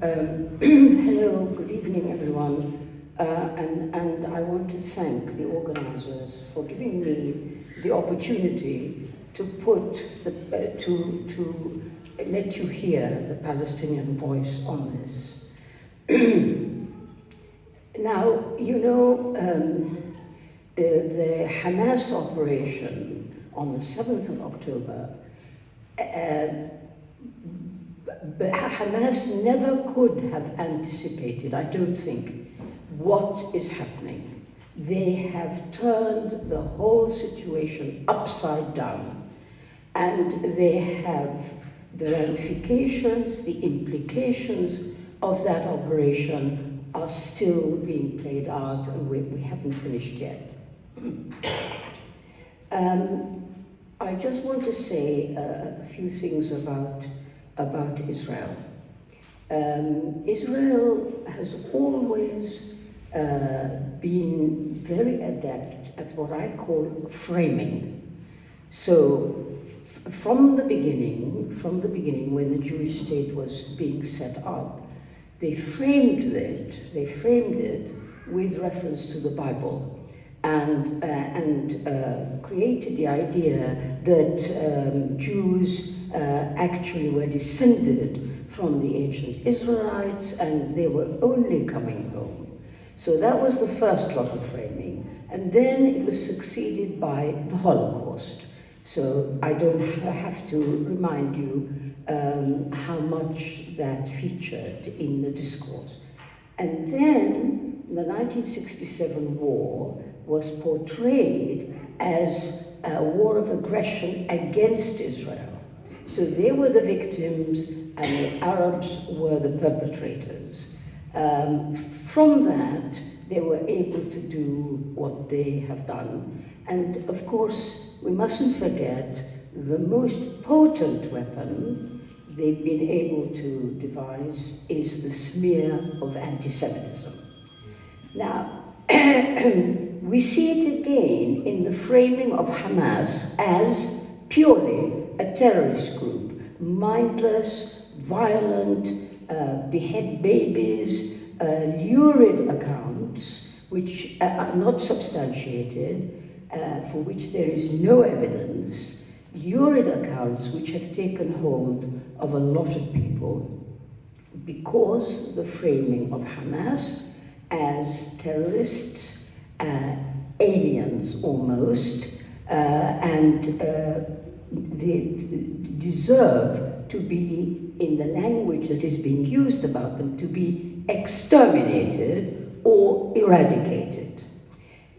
Hello, good evening, everyone. And I want to thank the organizers for giving me the opportunity to to let you hear the Palestinian voice on this. Now, you know, the Hamas operation on the 7th of October, Hamas never could have anticipated, I don't think, what is happening. They have turned the whole situation upside down, and they have the ramifications, the implications of that operation are still being played out, and we haven't finished yet. I just want to say a few things about Israel. Israel has always been very adept at what I call framing. So from the beginning, when the Jewish state was being set up, they framed it with reference to the Bible, and created the idea that Jews actually were descended from the ancient Israelites, and they were only coming home. So that was the first lot of framing, and then it was succeeded by the Holocaust. So I don't have to remind you how much that featured in the discourse. And then the 1967 war was portrayed as a war of aggression against Israel. So they were the victims and the Arabs were the perpetrators. From that, they were able to do what they have done. And of course, we mustn't forget the most potent weapon they've been able to devise is the smear of anti-Semitism. Now, we see it again in the framing of Hamas as purely a terrorist group, mindless, violent, behead babies, lurid accounts which are not substantiated, for which there is no evidence, lurid accounts which have taken hold of a lot of people because the framing of Hamas as terrorists, aliens almost, and they deserve to be, in the language that is being used about them, to be exterminated or eradicated.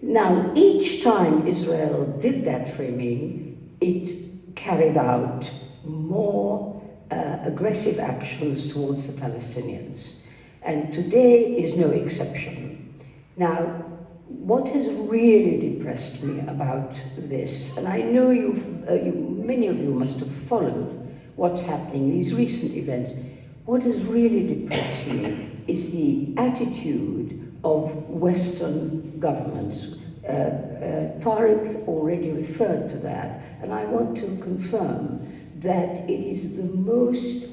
Now, each time Israel did that framing, it carried out more aggressive actions towards the Palestinians. And today is no exception. Now, what has really depressed me about this, and I know many of you must have followed what's happening, these recent events, what has really depressed me is the attitude of Western governments. Tariq already referred to that, and I want to confirm that it is the most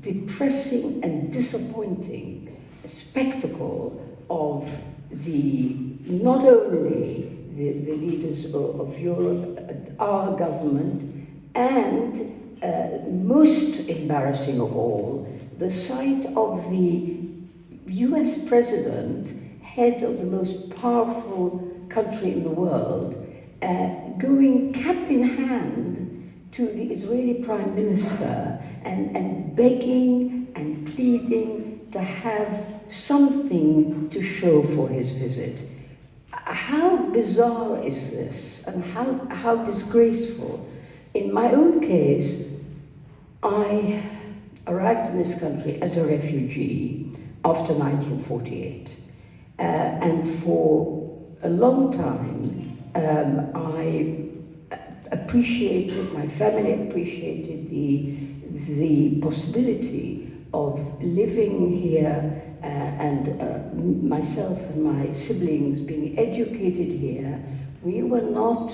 depressing and disappointing spectacle of not only the leaders of Europe, our government, and most embarrassing of all, the sight of the US president, head of the most powerful country in the world, going cap in hand to the Israeli Prime Minister and begging and pleading to have something to show for his visit. How bizarre is this, and how disgraceful? In my own case, I arrived in this country as a refugee after 1948. And for a long time, I appreciated, my family appreciated the possibility of living here and myself and my siblings being educated here. We were not,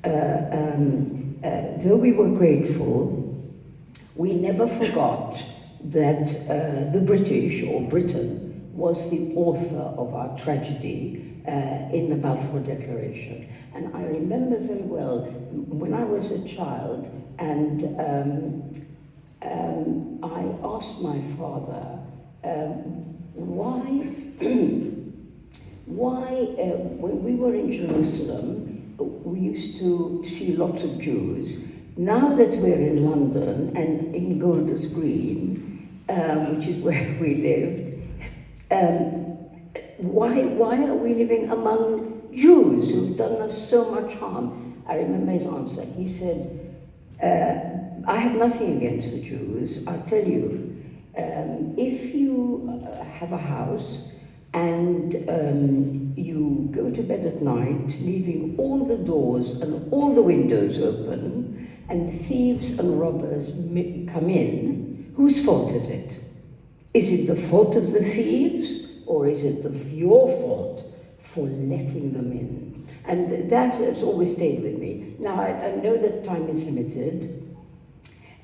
though we were grateful, we never forgot that the British, or Britain, was the author of our tragedy in the Balfour Declaration. And I remember very well when I was a child, and I asked my father why, when we were in Jerusalem, we used to see lots of Jews. Now that we're in London and in Golders Green, which is where we lived, why are we living among Jews who've done us so much harm? I remember his answer. He said, I have nothing against the Jews. I'll tell you, if you have a house and you go to bed at night, leaving all the doors and all the windows open, and thieves and robbers come in, whose fault is it? Is it the fault of the thieves, or is it your fault for letting them in? And that has always stayed with me. Now, I know that time is limited,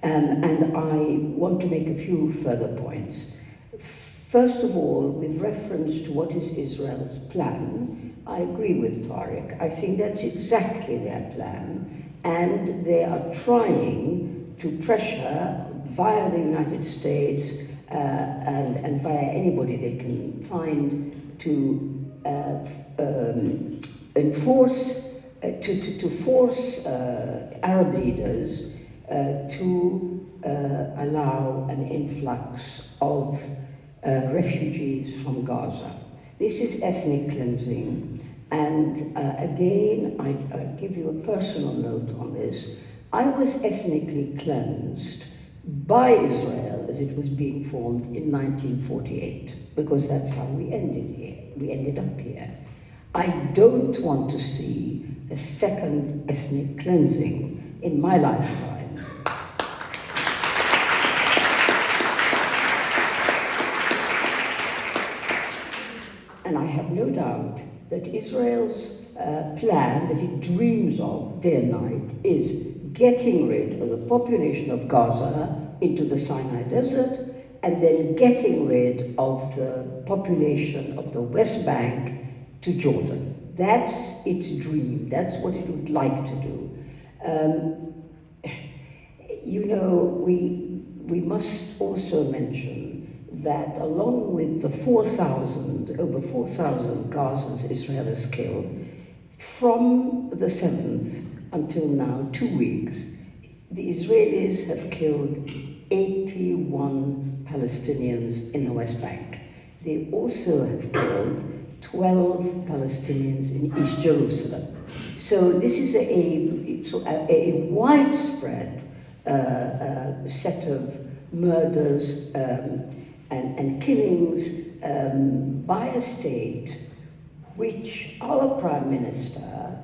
and I want to make a few further points. First of all, with reference to what is Israel's plan, I agree with Tariq. I think that's exactly their plan, and they are trying to pressure via the United States and via anybody they can find to force Arab leaders to allow an influx of refugees from Gaza. This is ethnic cleansing, and again, I give you a personal note on this. I was ethnically cleansed by Israel as it was being formed in 1948, because that's how we ended here. We ended up here. I don't want to see a second ethnic cleansing in my lifetime. And I have no doubt that Israel's plan that it dreams of day and night is getting rid of the population of Gaza into the Sinai Desert, and then getting rid of the population of the West Bank to Jordan. That's its dream. That's what it would like to do. You know, we must also mention that along with the over 4,000 Gazans Israel has killed, from the 7th until now, 2 weeks, the Israelis have killed 81 Palestinians in the West Bank. They also have killed 12 Palestinians in East Jerusalem. So this is a widespread set of murders and killings by a state which our Prime Minister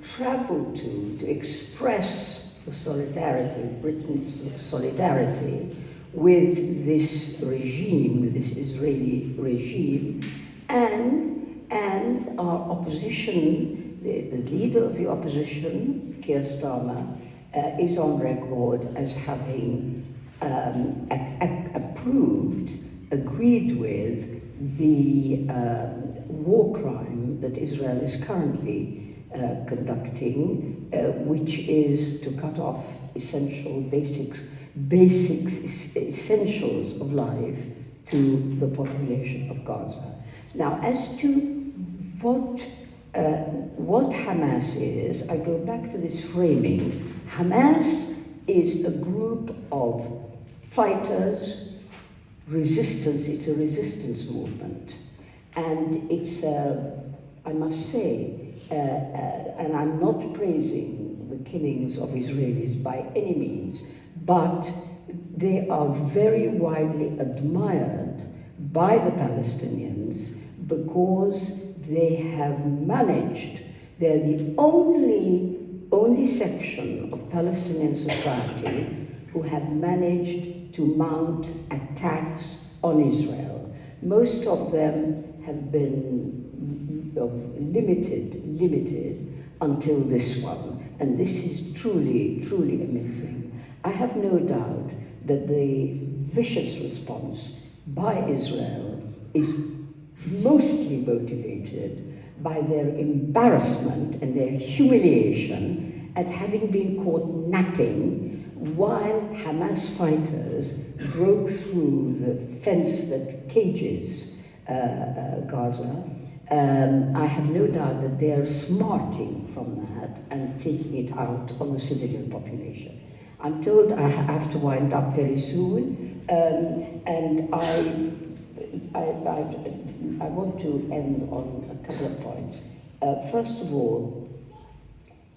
traveled to express the solidarity, Britain's solidarity with this regime, with this Israeli regime, and our opposition, the leader of the opposition, Keir Starmer, is on record as having agreed with the war crime that Israel is currently conducting, which is to cut off essentials of life to the population of Gaza. Now, as to what Hamas is, I go back to this framing. Hamas is a group of fighters, resistance. It's a resistance movement, and it's I must say, and I'm not praising the killings of Israelis by any means, but they are very widely admired by the Palestinians because they have managed, they're the only section of Palestinian society who have managed to mount attacks on Israel. Most of them have been limited until this one, and this is truly amazing. I have no doubt that the vicious response by Israel is mostly motivated by their embarrassment and their humiliation at having been caught napping while Hamas fighters broke through the fence that cages Gaza. I have no doubt that they are smarting from that and taking it out on the civilian population. I'm told I have to wind up very soon, and I want to end on a couple of points. First of all,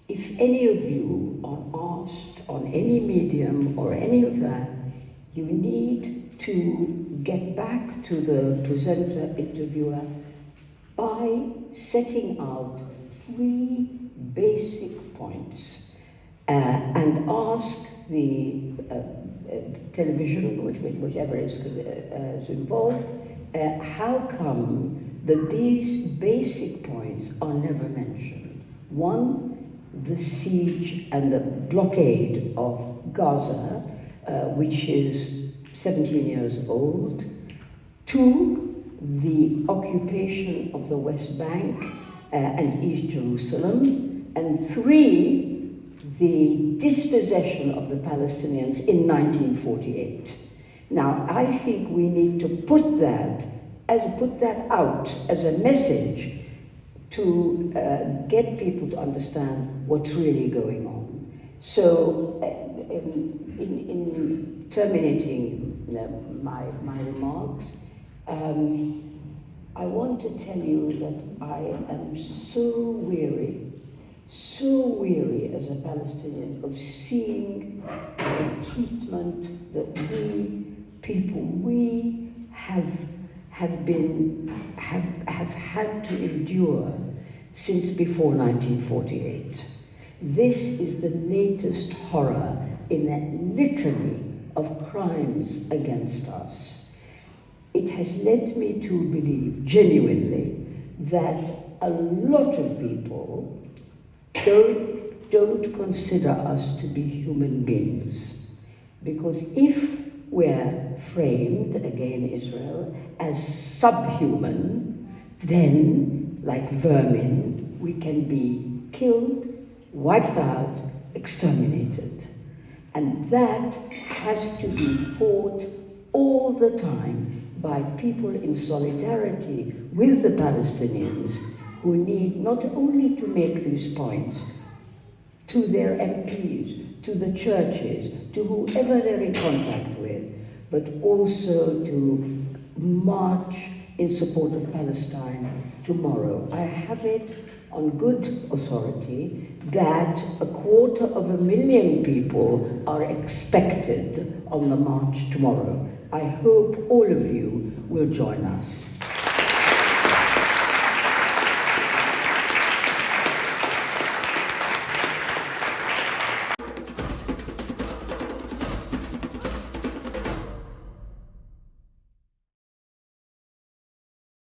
if any of you are asked on any medium or any of that, you need to get back to the presenter, interviewer, by setting out 3 basic points and ask the television, whichever is involved, how come that these basic points are never mentioned? 1, the siege and the blockade of Gaza, which is 17 years old. 2, the occupation of the West Bank and East Jerusalem. And 3, the dispossession of the Palestinians in 1948. Now, I think we need to put that out as a message to get people to understand what's really going on. So, in terminating my remarks, I want to tell you that I am so weary as a Palestinian of seeing the treatment that we have had to endure since before 1948. This is the latest horror in that litany of crimes against us. It has led me to believe genuinely that a lot of people don't consider us to be human beings. Because if we're framed, again Israel, as subhuman, then, like vermin, we can be killed, wiped out, exterminated. And that has to be fought all the time by people in solidarity with the Palestinians, who need not only to make these points to their MPs, to the churches, to whoever they're in contact with, but also to march in support of Palestine tomorrow. I have it on good authority that 250,000 people are expected on the march tomorrow. I hope all of you will join us.